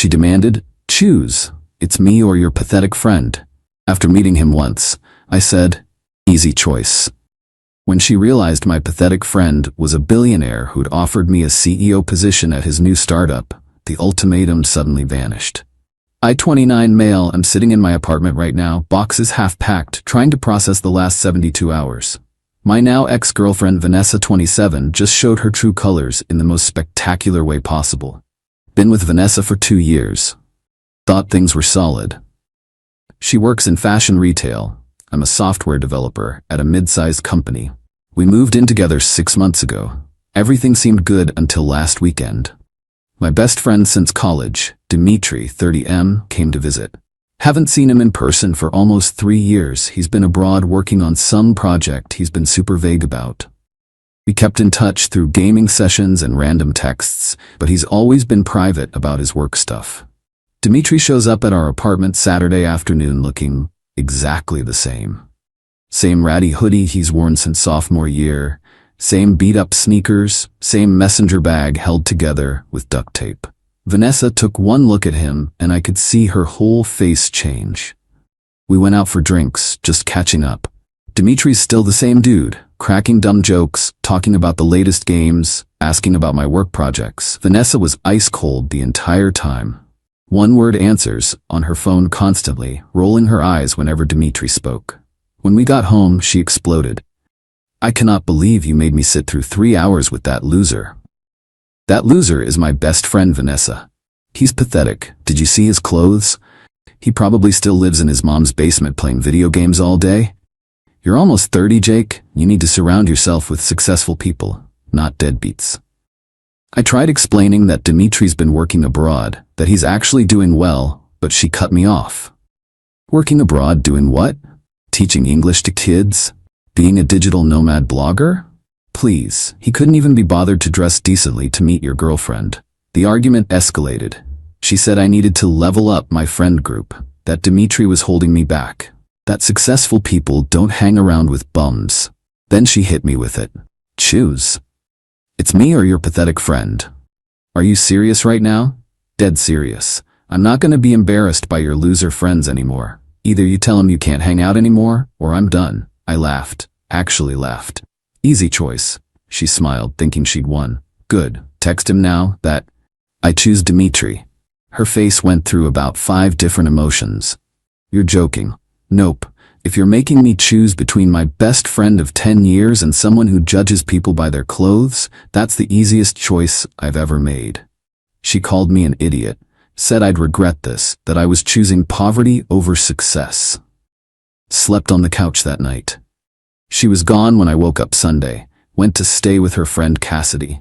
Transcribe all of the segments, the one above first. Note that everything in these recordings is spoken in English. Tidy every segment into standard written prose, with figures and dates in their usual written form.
She demanded, "Choose. It's me or your pathetic friend." After meeting him once, I said, "Easy choice." When she realized my pathetic friend was a billionaire who'd offered me a CEO position at his new startup, the ultimatum suddenly vanished. I, 29 male, am sitting in my apartment right now, boxes half packed, trying to process the last 72 hours. My now ex-girlfriend Vanessa, 27, just showed her true colors in the most spectacular way possible. Been with Vanessa for 2 years. Thought things were solid. She works in fashion retail. I'm a software developer at a mid-sized company. We moved in together 6 months ago. Everything seemed good until last weekend. My best friend since college, Dimitri, 30M, came to visit. Haven't seen him in person for almost 3 years. He's been abroad working on some project he's been super vague about. We kept in touch through gaming sessions and random texts, but he's always been private about his work stuff. Dimitri shows up at our apartment Saturday afternoon looking exactly the same. Same ratty hoodie he's worn since sophomore year, same beat-up sneakers, same messenger bag held together with duct tape. Vanessa took one look at him and I could see her whole face change. We went out for drinks, just catching up. Dimitri's still the same dude, cracking dumb jokes, talking about the latest games, asking about my work projects. Vanessa was ice cold the entire time. One-word answers on her phone constantly, rolling her eyes whenever Dimitri spoke. When we got home, she exploded. "I cannot believe you made me sit through 3 hours with that loser." "That loser is my best friend, Vanessa. He's pathetic. Did you see his clothes? He probably still lives in his mom's basement playing video games all day. You're almost 30, Jake. You need to surround yourself with successful people, not deadbeats." I tried explaining that Dimitri's been working abroad, that he's actually doing well, but she cut me off. "Working abroad doing what? Teaching English to kids? Being a digital nomad blogger? Please, he couldn't even be bothered to dress decently to meet your girlfriend." The argument escalated. She said I needed to level up my friend group, that Dimitri was holding me back, that successful people don't hang around with bums. Then she hit me with it. "Choose. It's me or your pathetic friend. Are you serious right now?" "Dead serious. I'm not going to be embarrassed by your loser friends anymore. Either you tell him you can't hang out anymore, or I'm done." I laughed. Actually laughed. "Easy choice." She smiled, thinking she'd won. "Good. Text him now, that." "I choose Dimitri." Her face went through about 5 different emotions. "You're joking." "Nope. If you're making me choose between my best friend of 10 years and someone who judges people by their clothes, that's the easiest choice I've ever made." She called me an idiot, said I'd regret this, that I was choosing poverty over success. Slept on the couch that night. She was gone when I woke up Sunday, went to stay with her friend Cassidy.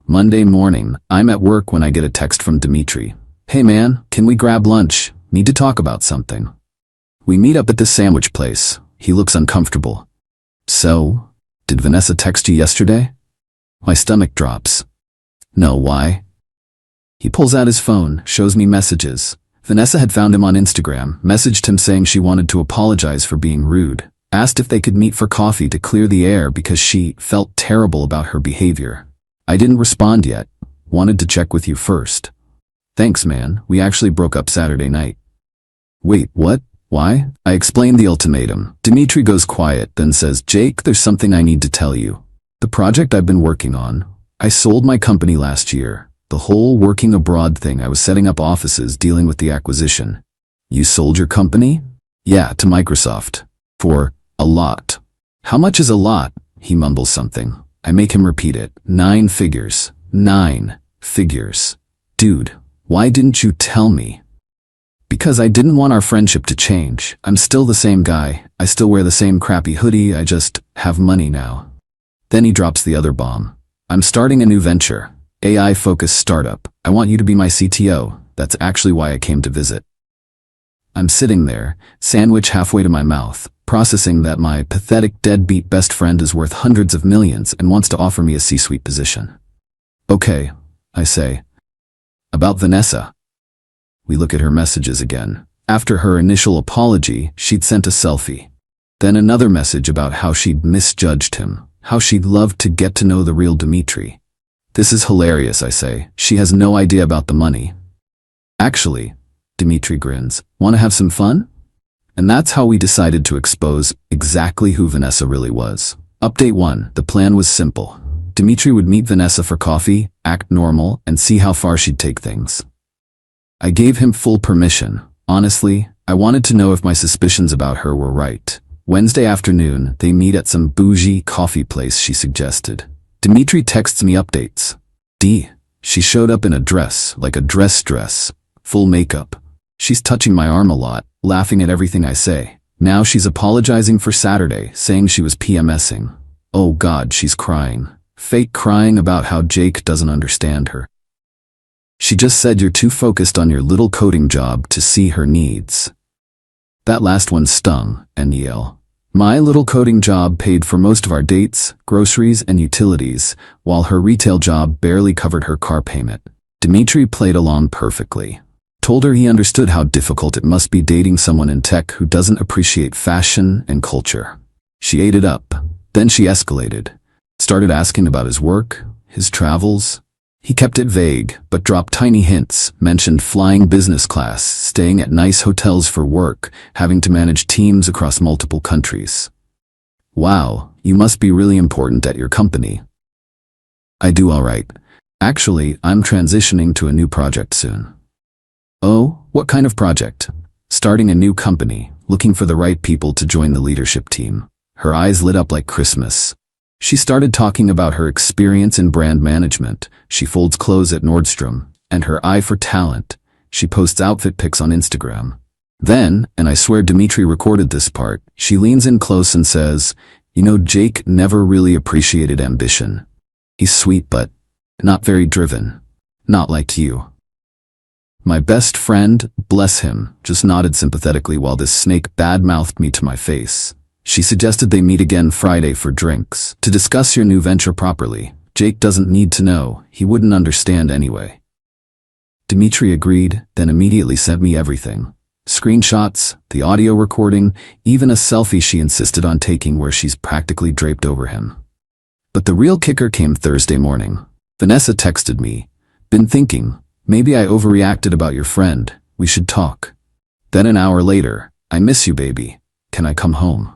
Monday morning, I'm at work when I get a text from Dimitri. "Hey man, can we grab lunch? Need to talk about something." We meet up at the sandwich place. He looks uncomfortable. "So, did Vanessa text you yesterday?" My stomach drops. "No, why?" He pulls out his phone, shows me messages. Vanessa had found him on Instagram, messaged him saying she wanted to apologize for being rude, asked if they could meet for coffee to clear the air because she felt terrible about her behavior. I didn't respond yet. Wanted to check with you first. "Thanks, man. We actually broke up Saturday night." "Wait, what? Why?" I explained the ultimatum. Dimitri goes quiet, then says, "Jake, there's something I need to tell you. The project I've been working on, I sold my company last year. The whole working abroad thing, I was setting up offices dealing with the acquisition." "You sold your company?" "Yeah, to Microsoft. For a lot." "How much is a lot?" He mumbles something. I make him repeat it. 9 figures. 9 figures. "Dude, why didn't you tell me?" "Because I didn't want our friendship to change. I'm still the same guy. I still wear the same crappy hoodie. I just have money now." Then he drops the other bomb. "I'm starting a new venture. AI-focused startup. I want you to be my CTO. That's actually why I came to visit." I'm sitting there, sandwich halfway to my mouth, processing that my pathetic deadbeat best friend is worth hundreds of millions and wants to offer me a C-suite position. "Okay," I say. "About Vanessa." We look at her messages again. After her initial apology, she'd sent a selfie. Then another message about how she'd misjudged him, how she'd love to get to know the real Dimitri. "This is hilarious," I say. "She has no idea about the money." Actually, Dimitri grins. Want to have some fun? And that's how we decided to expose exactly who Vanessa really was. Update 1. The plan was simple. Dimitri would meet Vanessa for coffee, act normal, and see how far she'd take things. I gave him full permission. Honestly, I wanted to know if my suspicions about her were right. Wednesday afternoon, they meet at some bougie coffee place she suggested. Dimitri texts me updates. D. She showed up in a dress, like a dress, full makeup. She's touching my arm a lot, laughing at everything I say. Now she's apologizing for Saturday, saying she was PMSing. Oh God, she's crying. Fake crying about how Jake doesn't understand her. She just said you're too focused on your little coding job to see her needs. That last one stung, NEL. My little coding job paid for most of our dates, groceries, and utilities, while her retail job barely covered her car payment. Dimitri played along perfectly. Told her he understood how difficult it must be dating someone in tech who doesn't appreciate fashion and culture. She ate it up. Then she escalated. Started asking about his work, his travels. He kept it vague, but dropped tiny hints, mentioned flying business class, staying at nice hotels for work, having to manage teams across multiple countries. Wow, you must be really important at your company. I do all right. Actually, I'm transitioning to a new project soon. Oh, what kind of project? Starting a new company, looking for the right people to join the leadership team. Her eyes lit up like Christmas. She started talking about her experience in brand management. She folds clothes at Nordstrom, and her eye for talent. She posts outfit pics on Instagram. Then, and I swear Dimitri recorded this part, she leans in close and says, "You know, Jake never really appreciated ambition. He's sweet but not very driven. Not like you." My best friend, bless him, just nodded sympathetically while this snake bad-mouthed me to my face. She suggested they meet again Friday for drinks, to discuss your new venture properly. Jake doesn't need to know, he wouldn't understand anyway. Dimitri agreed, then immediately sent me everything. Screenshots, the audio recording, even a selfie she insisted on taking where she's practically draped over him. But the real kicker came Thursday morning. Vanessa texted me. "Been thinking, maybe I overreacted about your friend, we should talk." Then an hour later, "I miss you, baby. Can I come home?"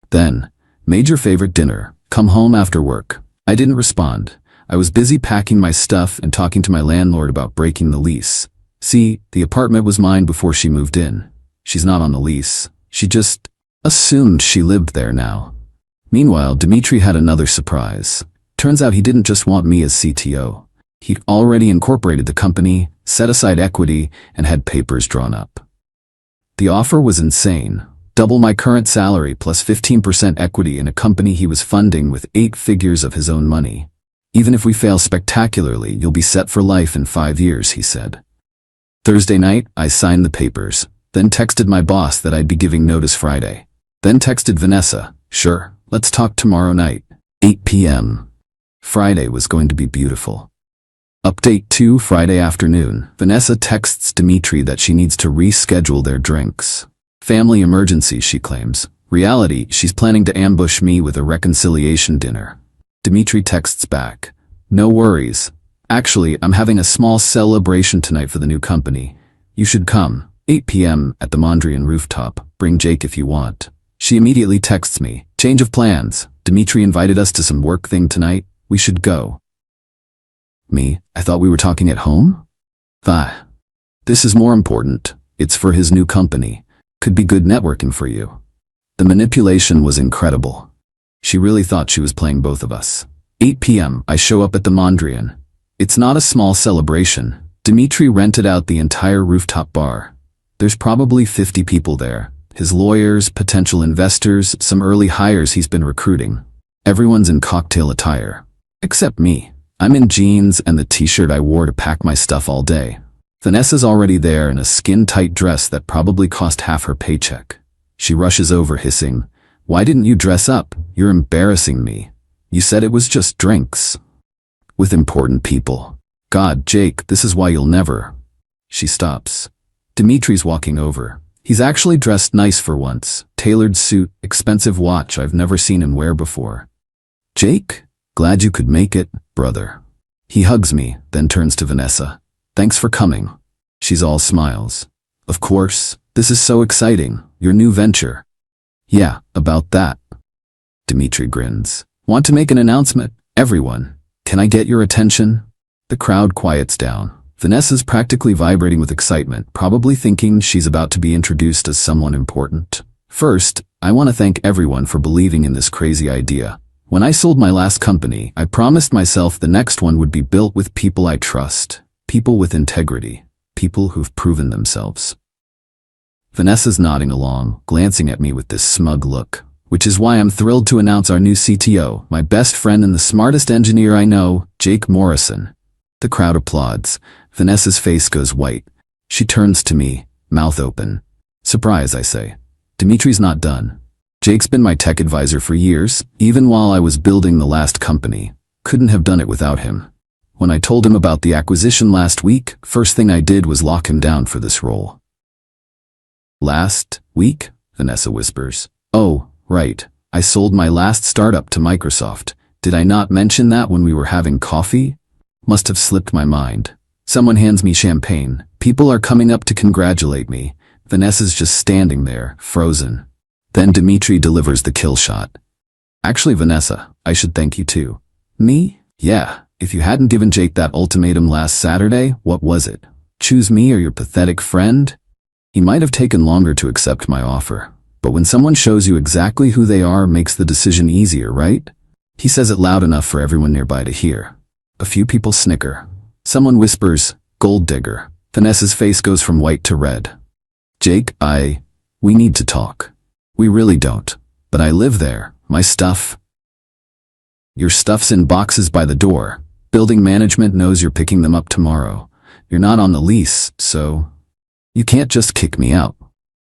Then, "Made your favorite dinner, come home after work." I didn't respond. I was busy packing my stuff and talking to my landlord about breaking the lease. See, the apartment was mine before she moved in. She's not on the lease. She just assumed she lived there now. Meanwhile, Dimitri had another surprise. Turns out he didn't just want me as CTO. He'd already incorporated the company, set aside equity, and had papers drawn up. The offer was insane. Double my current salary plus 15% equity in a company he was funding with 8 figures of his own money. "Even if we fail spectacularly, you'll be set for life in 5 years, he said. Thursday night, I signed the papers, then texted my boss that I'd be giving notice Friday. Then texted Vanessa, "Sure, let's talk tomorrow night, 8 p.m. Friday was going to be beautiful. Update 2 Friday afternoon, Vanessa texts Dimitri that she needs to reschedule their drinks. Family emergency, she claims. Reality, she's planning to ambush me with a reconciliation dinner. Dimitri texts back, "No worries. Actually, I'm having a small celebration tonight for the new company. You should come, 8 p.m. at the Mondrian rooftop. Bring Jake if you want." She immediately texts me, "Change of plans. Dimitri invited us to some work thing tonight. We should go." Me, I thought we were talking at home? This is more important. It's for his new company. Could be good networking for you. The manipulation was incredible. She really thought she was playing both of us. 8 p.m. I show up at the Mondrian. It's not a small celebration. Dimitri rented out the entire rooftop bar. There's probably 50 people there. His lawyers, potential investors, some early hires he's been recruiting. Everyone's in cocktail attire. Except me. I'm in jeans and the t-shirt I wore to pack my stuff all day. Vanessa's already there in a skin-tight dress that probably cost half her paycheck. She rushes over hissing, "Why didn't you dress up? You're embarrassing me. You said it was just drinks." With important people. God, Jake, this is why you'll never. She stops. Dimitri's walking over. He's actually dressed nice for once. Tailored suit, expensive watch I've never seen him wear before. "Jake, glad you could make it, brother." He hugs me, then turns to Vanessa. "Thanks for coming." She's all smiles. Of course, this is so exciting, your new venture. Yeah, about that. Dimitri grins. Want to make an announcement? Everyone, can I get your attention? The crowd quiets down. Vanessa's practically vibrating with excitement, probably thinking she's about to be introduced as someone important. First, I want to thank everyone for believing in this crazy idea. When I sold my last company, I promised myself the next one would be built with people I trust, people with integrity, people who've proven themselves. Vanessa's nodding along, glancing at me with this smug look, which is why I'm thrilled to announce our new CTO, my best friend and the smartest engineer I know, Jake Morrison. The crowd applauds. Vanessa's face goes white. She turns to me, mouth open. Surprise, I say. Dimitri's not done. Jake's been my tech advisor for years, even while I was building the last company. Couldn't have done it without him. When I told him about the acquisition last week, first thing I did was lock him down for this role. Last week? Vanessa whispers. Oh, right. I sold my last startup to Microsoft. Did I not mention that when we were having coffee? Must have slipped my mind. Someone hands me champagne. People are coming up to congratulate me. Vanessa's just standing there, frozen. Then Dimitri delivers the kill shot. Actually, Vanessa, I should thank you too. Me? Yeah. If you hadn't given Jake that ultimatum last Saturday, what was it? Choose me or your pathetic friend? He might have taken longer to accept my offer. But when someone shows you exactly who they are, makes the decision easier, right? He says it loud enough for everyone nearby to hear. A few people snicker. Someone whispers, gold digger. Vanessa's face goes from white to red. Jake, we need to talk. We really don't. But I live there. My stuff. Your stuff's in boxes by the door. Building management knows you're picking them up tomorrow. You're not on the lease, so you can't just kick me out.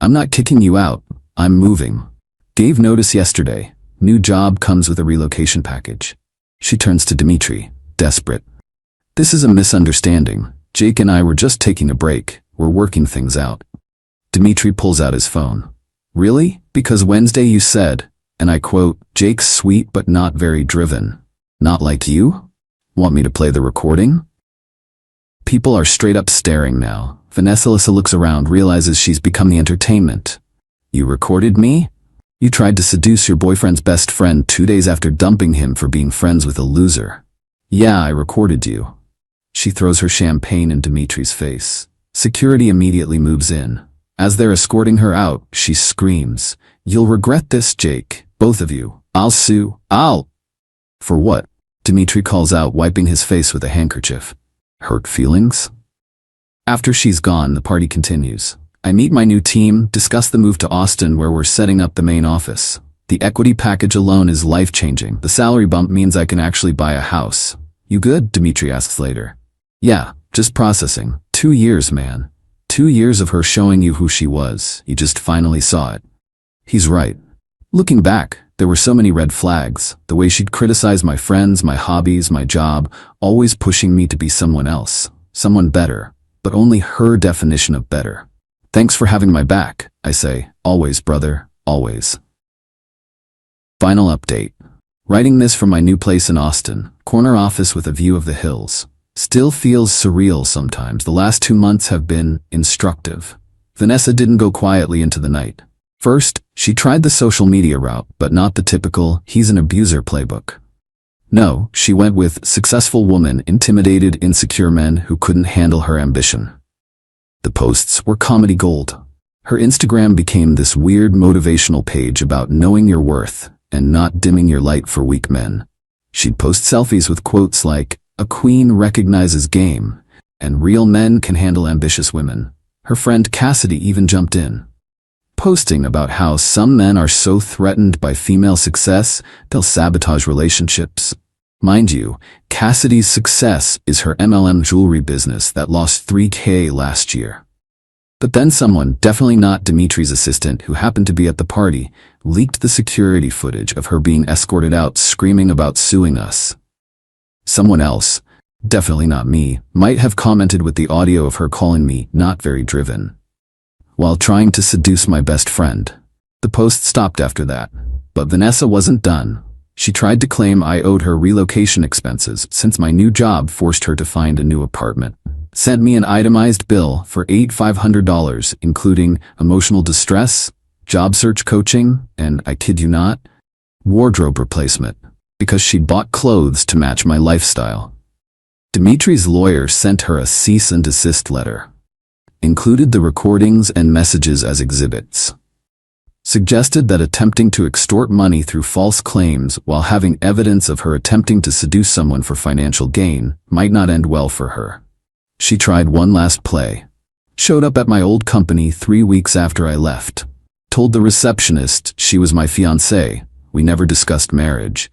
I'm not kicking you out. I'm moving. Gave notice yesterday. New job comes with a relocation package. She turns to Dimitri, desperate. This is a misunderstanding. Jake and I were just taking a break. We're working things out. Dimitri pulls out his phone. Really? Because Wednesday you said, and I quote, Jake's sweet but not very driven. Not like you? Want me to play the recording? People are straight up staring now. Vanessa looks around, realizes she's become the entertainment. You recorded me? You tried to seduce your boyfriend's best friend 2 days after dumping him for being friends with a loser. Yeah, I recorded you. She throws her champagne in Dimitri's face. Security immediately moves in. As they're escorting her out, she screams, You'll regret this, Jake. Both of you. I'll sue. For what? Dimitri calls out, wiping his face with a handkerchief. Hurt feelings? After she's gone, the party continues. I meet my new team, discuss the move to Austin where we're setting up the main office. The equity package alone is life-changing. The salary bump means I can actually buy a house. You good? Dimitri asks later. Yeah, just processing. 2 years, man. 2 years of her showing you who she was. You just finally saw it. He's right. Looking back, there were so many red flags. The way she'd criticize my friends, my hobbies, my job, always pushing me to be someone else, someone better, but only her definition of better. Thanks for having my back, I say. Always, brother, always. Final update. Writing this from my new place in Austin, corner office with a view of the hills. Still feels surreal sometimes. The last 2 months have been instructive. Vanessa didn't go quietly into the night. First, she tried the social media route, but not the typical, he's an abuser playbook. No, she went with successful woman, intimidated, insecure men who couldn't handle her ambition. The posts were comedy gold. Her Instagram became this weird motivational page about knowing your worth and not dimming your light for weak men. She'd post selfies with quotes like, a queen recognizes game, and real men can handle ambitious women. Her friend Cassidy even jumped in, posting about how some men are so threatened by female success, they'll sabotage relationships. Mind you, Cassidy's success is her MLM jewelry business that lost $3,000 last year. But then someone, definitely not Dimitri's assistant who happened to be at the party, leaked the security footage of her being escorted out screaming about suing us. Someone else, definitely not me, might have commented with the audio of her calling me not very driven, while trying to seduce my best friend. The post stopped after that, but Vanessa wasn't done. She tried to claim I owed her relocation expenses since my new job forced her to find a new apartment. Sent me an itemized bill for $500, including emotional distress, job search coaching, and, I kid you not, wardrobe replacement, because she'd bought clothes to match my lifestyle. Dimitri's lawyer sent her a cease and desist letter. Included the recordings and messages as exhibits. Suggested that attempting to extort money through false claims while having evidence of her attempting to seduce someone for financial gain might not end well for her. She tried one last play. Showed up at my old company 3 weeks after I left. Told the receptionist she was my fiancée. We never discussed marriage.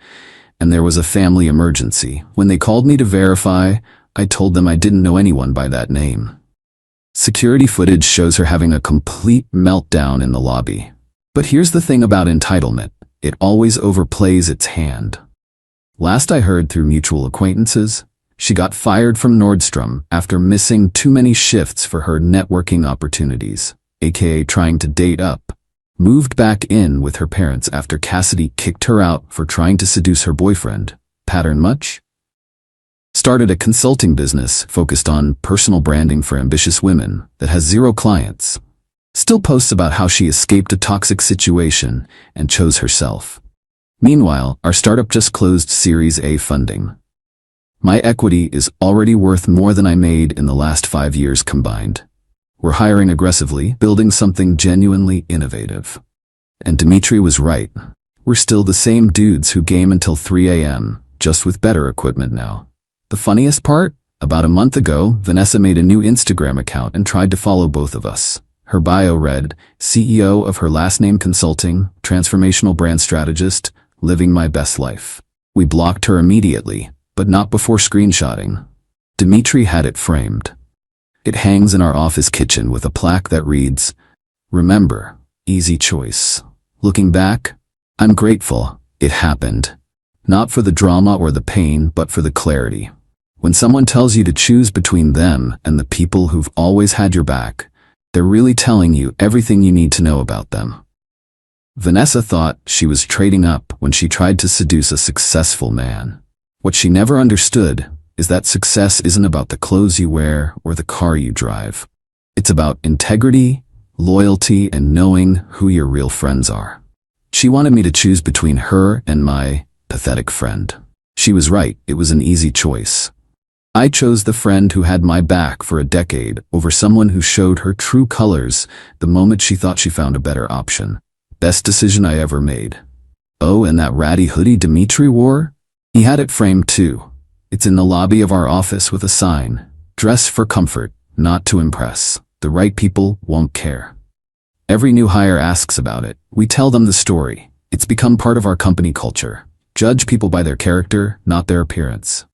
And there was a family emergency. When they called me to verify, I told them I didn't know anyone by that name. Security footage shows her having a complete meltdown in the lobby. But here's the thing about entitlement. It always overplays its hand. Last I heard through mutual acquaintances, she got fired from Nordstrom after missing too many shifts for her networking opportunities, aka trying to date up. Moved back in with her parents after Cassidy kicked her out for trying to seduce her boyfriend. Pattern much? Started a consulting business focused on personal branding for ambitious women that has 0 clients. Still posts about how she escaped a toxic situation and chose herself. Meanwhile, our startup just closed Series A funding. My equity is already worth more than I made in the last 5 years combined. We're hiring aggressively, building something genuinely innovative. And Dimitri was right. We're still the same dudes who game until 3 a.m., just with better equipment now. The funniest part? About a month ago, Vanessa made a new Instagram account and tried to follow both of us. Her bio read, CEO of her last name consulting, transformational brand strategist, living my best life. We blocked her immediately, but not before screenshotting. Dimitri had it framed. It hangs in our office kitchen with a plaque that reads, "Remember, easy choice." Looking back, I'm grateful it happened. Not for the drama or the pain, but for the clarity. When someone tells you to choose between them and the people who've always had your back, they're really telling you everything you need to know about them. Vanessa thought she was trading up when she tried to seduce a successful man. What she never understood is that success isn't about the clothes you wear or the car you drive. It's about integrity, loyalty, and knowing who your real friends are. She wanted me to choose between her and my pathetic friend. She was right, it was an easy choice. I chose the friend who had my back for a decade over someone who showed her true colors the moment she thought she found a better option. Best decision I ever made. Oh, and that ratty hoodie Dimitri wore? He had it framed too. It's in the lobby of our office with a sign. Dress for comfort, not to impress. The right people won't care. Every new hire asks about it. We tell them the story. It's become part of our company culture. Judge people by their character, not their appearance.